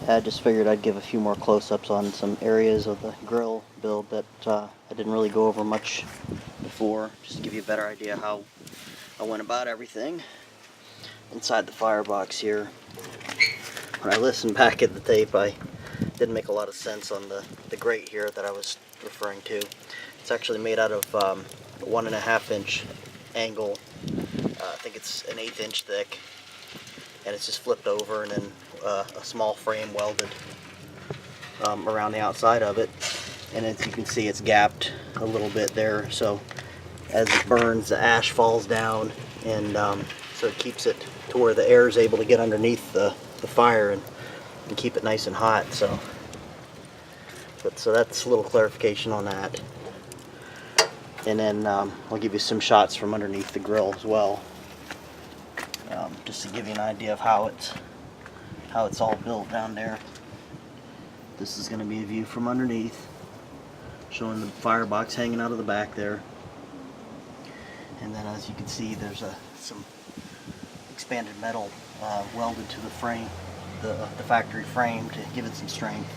I just figured I'd give a few more close-ups on some areas of the grill build that I didn't really go over much before, just to give you a better idea how I went about everything inside the firebox here. When I listened back at the tape, I didn't make a lot of sense on the grate here that I was referring to. It's actually made out of 1.5 inch angle. I think it's an 1/8 inch thick, and it's just flipped over and then a small frame welded around the outside of it. And as you can see, it's gapped a little bit there, so as it burns, the ash falls down, and so it keeps it to where the air is able to get underneath the fire and keep it nice and hot. So that's a little clarification on that. And then I'll give you some shots from underneath the grill as well, just to give you an idea of how it's all built down there. This is going to be a view from underneath, showing the firebox hanging out of the back there. And then, as you can see, there's some expanded metal welded to the frame, the factory frame, to give it some strength.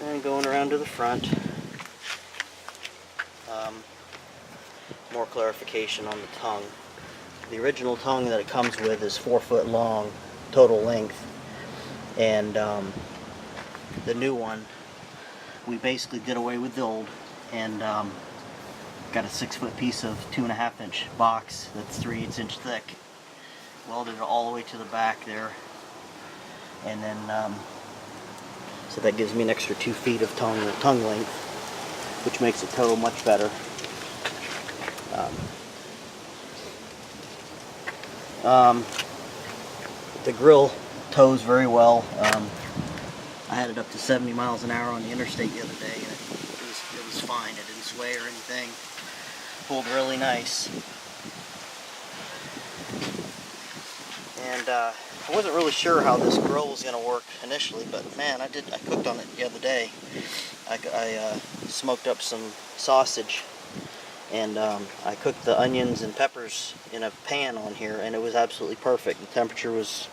And going around to the front, more clarification on the tongue. The original tongue that it comes with is 4 foot long total length, and the new one, we basically did away with the old and got a 6 foot piece of 2.5 inch box that's 3/8 inch thick, welded it all the way to the back there, and then so that gives me an extra 2 feet of tongue length, which makes it tow much better. The grill tows very well. I had it up to 70 miles an hour on the interstate the other day, and it was fine. It didn't sway or anything. Pulled really nice. And I wasn't really sure how this grill was going to work initially, but man, I cooked on it the other day. I smoked up some sausage, and I cooked the onions and peppers in a pan on here, and it was absolutely perfect. The temperature was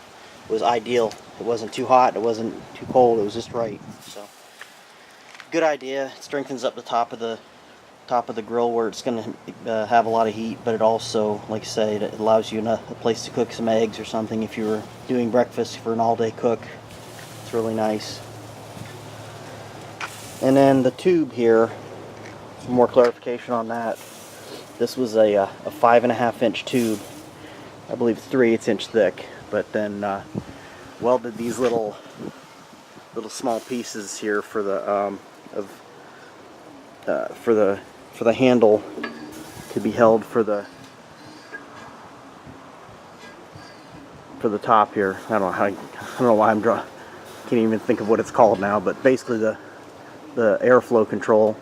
ideal. It wasn't too hot, it wasn't too cold, it was just right. So, good idea. It strengthens up the top of the grill where it's going to have a lot of heat, but it also, like I say, it allows you a place to cook some eggs or something if you were doing breakfast for an all-day cook. It's really nice. And then the tube here, some more clarification on that. This was a 5.5 inch tube. I believe it's 3/8 inch thick, but then welded these little small pieces here for the for the handle to be held for the top here. I don't know why can't even think of what it's called now, but basically the airflow control.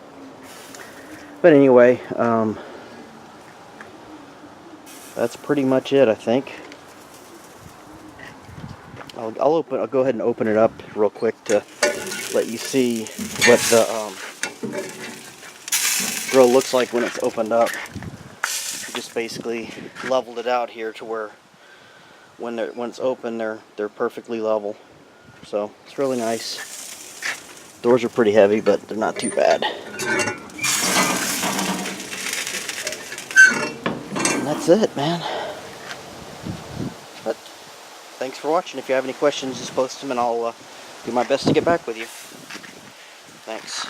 But anyway, that's pretty much it, I think. I'll go ahead and open it up real quick to let you see what the grill looks like when it's opened up. I just basically leveled it out here to where when it's open, they're perfectly level. So it's really nice. Doors are pretty heavy, but they're not too bad. And that's it, man. But thanks for watching. If you have any questions, just post them and I'll do my best to get back with you. Thanks.